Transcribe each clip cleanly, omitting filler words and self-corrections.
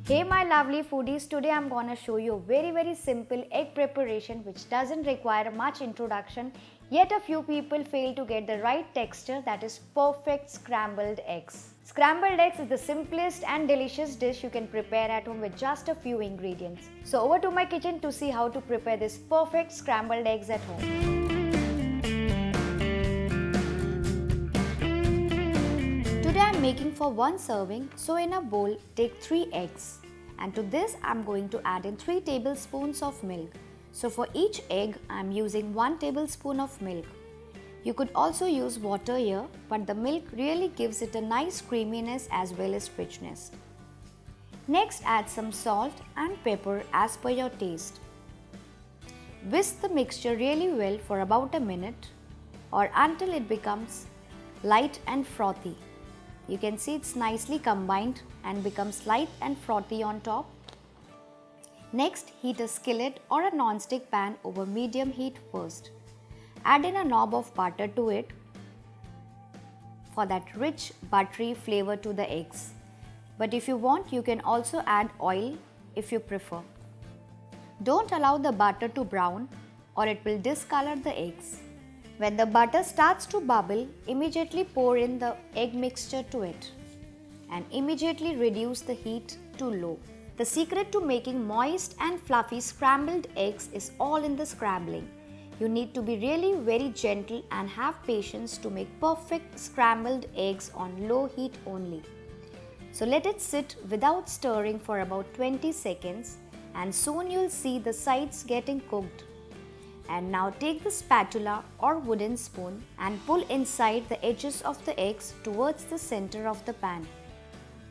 Hey my lovely foodies, today I'm gonna show you a very simple egg preparation which doesn't require much introduction, yet a few people fail to get the right texture, that is perfect scrambled eggs. Scrambled eggs is the simplest and delicious dish you can prepare at home with just a few ingredients. So over to my kitchen to see how to prepare this perfect scrambled eggs at home. Today I am making for one serving, so in a bowl take 3 eggs, and to this I am going to add in 3 tablespoons of milk. So for each egg I am using 1 tablespoon of milk. You could also use water here, but the milk really gives it a nice creaminess as well as richness. Next add some salt and pepper as per your taste. Whisk the mixture really well for about a minute or until it becomes light and frothy. You can see it's nicely combined and becomes light and frothy on top. Next, heat a skillet or a non-stick pan over medium heat first. Add in a knob of butter to it for that rich buttery flavor to the eggs. But if you want, you can also add oil if you prefer. Don't allow the butter to brown or it will discolor the eggs. When the butter starts to bubble, immediately pour in the egg mixture to it and immediately reduce the heat to low. The secret to making moist and fluffy scrambled eggs is all in the scrambling. You need to be really very gentle and have patience to make perfect scrambled eggs on low heat only. So let it sit without stirring for about 20 seconds and soon you'll see the sides getting cooked. And now take the spatula or wooden spoon and pull inside the edges of the eggs towards the center of the pan.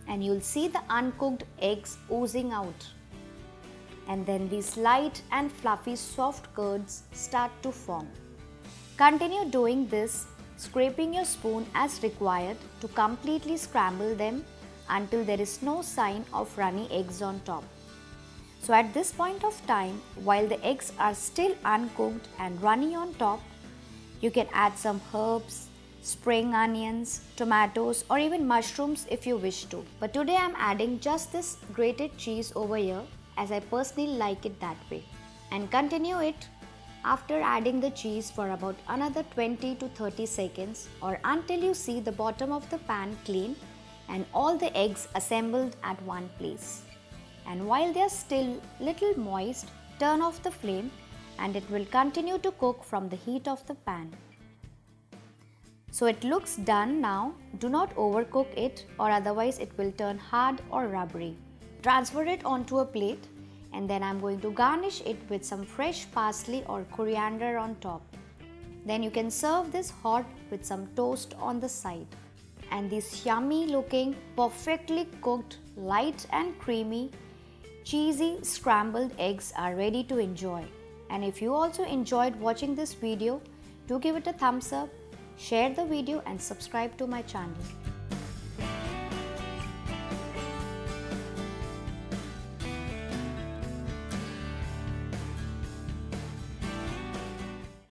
And you'll see the uncooked eggs oozing out. And then these light and fluffy soft curds start to form. Continue doing this, scraping your spoon as required to completely scramble them until there is no sign of runny eggs on top. So at this point of time, while the eggs are still uncooked and runny on top, you can add some herbs, spring onions, tomatoes or even mushrooms if you wish to. But today I am adding just this grated cheese over here as I personally like it that way. And continue it after adding the cheese for about another 20 to 30 seconds or until you see the bottom of the pan clean and all the eggs assembled at one place. And while they are still little moist, turn off the flame and it will continue to cook from the heat of the pan. So it looks done now. Do not overcook it or otherwise it will turn hard or rubbery. Transfer it onto a plate and then I'm going to garnish it with some fresh parsley or coriander on top. Then you can serve this hot with some toast on the side. And these yummy looking, perfectly cooked, light and creamy cheesy scrambled eggs are ready to enjoy. And if you also enjoyed watching this video, do give it a thumbs up, share the video and subscribe to my channel.